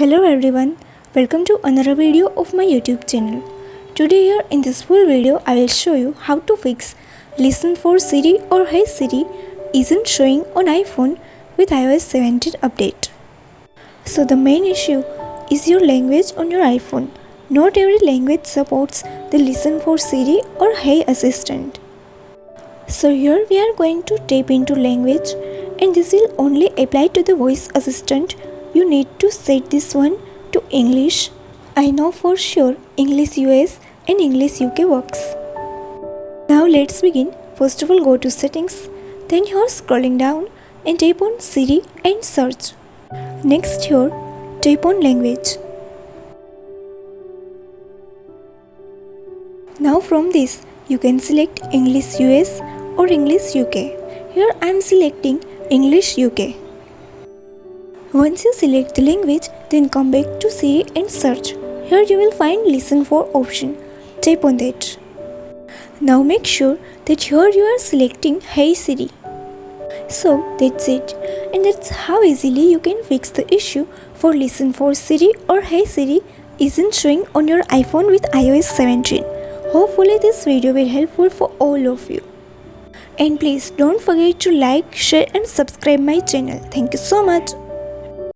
Hello everyone, welcome to another video of my YouTube channel. Today here in this full video I will show you how to fix Listen for Siri or Hey Siri isn't showing on iPhone with iOS 17 update. So the main issue is your language on your iPhone. Not every language supports the Listen for Siri or Hey Assistant. So here we are going to tap into language and this will only apply to the voice assistant. You need to set this one to English. I know for sure English US and English UK works. Now let's begin. First of all go to settings, then here scrolling down and tap on Siri and search. Next here tap on language. Now from this you can select English US or English UK. Here I am selecting English UK. Once you select the language, then come back to Siri and search. Here you will find Listen for option. Tap on that. Now make sure that here you are selecting Hey Siri. So that's it, and that's how easily you can fix the issue for Listen for Siri or Hey Siri isn't showing on your iPhone with iOS 17. Hopefully this video will be helpful for all of you. And please don't forget to like, share and subscribe my channel. Thank you so much.